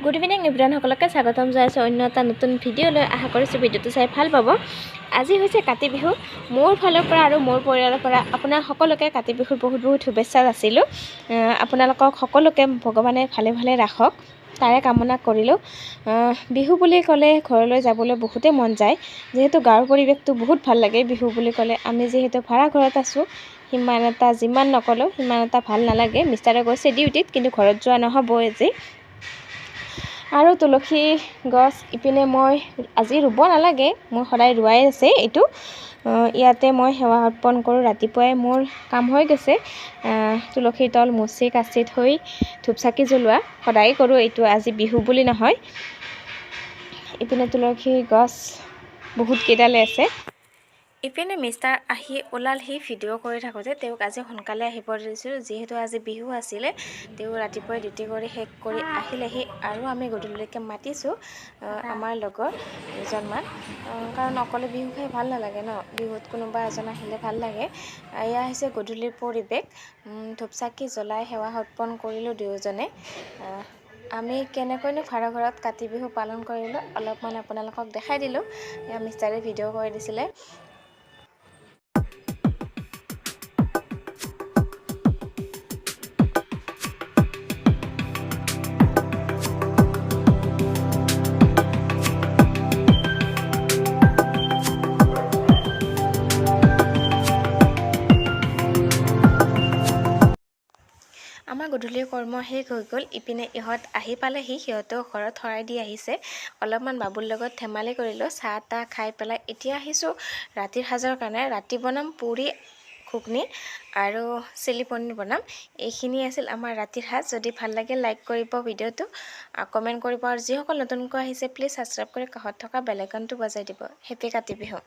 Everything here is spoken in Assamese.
গুড ইভিনিং এভৰিৱান সকলকে স্বাগতম জনাইছোঁ অন্য এটা নতুন ভিডিঅ' লৈ আশা কৰিছোঁ ভিডিঅ'টো চাই ভাল পাব। আজি হৈছে কাতি বিহু। মোৰ ফালৰ পৰা আৰু মোৰ পৰিয়ালৰ পৰা আপোনাৰ সকলোকে কাতি বিহুৰ বহুত শুভেচ্ছা যাচিলোঁ। আপোনালোকক সকলোকে ভগৱানে ভালে ভালে ৰাখক তাৰে কামনা কৰিলোঁ। বিহু বুলি ক'লে ঘৰলৈ যাবলৈ বহুতেই মন যায়, যিহেতু গাঁৱৰ পৰিৱেশটো বহুত ভাল লাগে। বিহু বুলি ক'লে আমি যিহেতু ভাড়া ঘৰত আছোঁ, সিমান এটা যিমান নক'লেও সিমান এটা ভাল নালাগে। মিষ্টাৰে গৈছে ডিউটিত, কিন্তু ঘৰত যোৱা নহ'ব আজি। আৰু তুলসী গছ ইপিনে মই আজি ৰুব নালাগে, মই সদায় ৰুৱাই আছে। এইটো ইয়াতে মই সেৱা অৰ্পণ কৰোঁ। ৰাতিপুৱাই মোৰ কাম হৈ গৈছে, তুলসীৰ তল মুচি কাচি থৈ ধূপ চাকি জ্বলোৱা সদায় কৰোঁ। এইটো আজি বিহু বুলি নহয়। ইপিনে তুলসী গছ বহুত কেইডালে আছে। ইপিনে মিষ্টাৰ আহি ওলালহি। ভিডিঅ' কৰি থাকোঁতে তেওঁক আজি সোনকালে আহিব দিছিলোঁ, যিহেতু আজি বিহু আছিলে। তেওঁ ৰাতিপুৱাই ডিউটি কৰি শেষ কৰি আহিলেহি, আৰু আমি গধূলিলৈকে মাতিছোঁ আমাৰ লগৰ দুজনমান, কাৰণ অকলে বিহু খাই ভাল নালাগে ন, বিহুত কোনোবা এজন আহিলে ভাল লাগে। এয়া হৈছে গধূলিৰ পৰিৱেশ। ধূপ চাকি জ্বলাই সেৱা অৰ্পণ কৰিলোঁ দুয়োজনে। আমি কেনেকৈনো ভাড়া ঘৰত কাতি বিহু পালন কৰিলোঁ অলপমান আপোনালোকক দেখাই দিলোঁ। এয়া মিষ্টাৰে ভিডিঅ' কৰি দিছিলে। আমাৰ গধূলিৰ কৰ্ম শেষ হৈ গ'ল। ইপিনে ইহঁত আহি পালেহি, সিহঁতেও ঘৰত শৰাই দি আহিছে। অলপমান বাবুৰ লগত ধেমালি কৰিলোঁ, চাহ তাহ খাই পেলাই এতিয়া আহিছোঁ ৰাতিৰ সাজৰ কাৰণে। ৰাতি বনাম পুৰি ঘুগনি আৰু চিলি পনীৰ বনাম। এইখিনি আছিল আমাৰ ৰাতিৰ সাজ। যদি ভাল লাগে লাইক কৰিব, ভিডিঅ'টো কমেণ্ট কৰিব, আৰু যিসকল নতুনকৈ আহিছে প্লিজ ছাবস্ক্ৰাইব কৰি কাষত থকা বেল আইকনটো বজাই দিব। হেপী কাতি বিহু।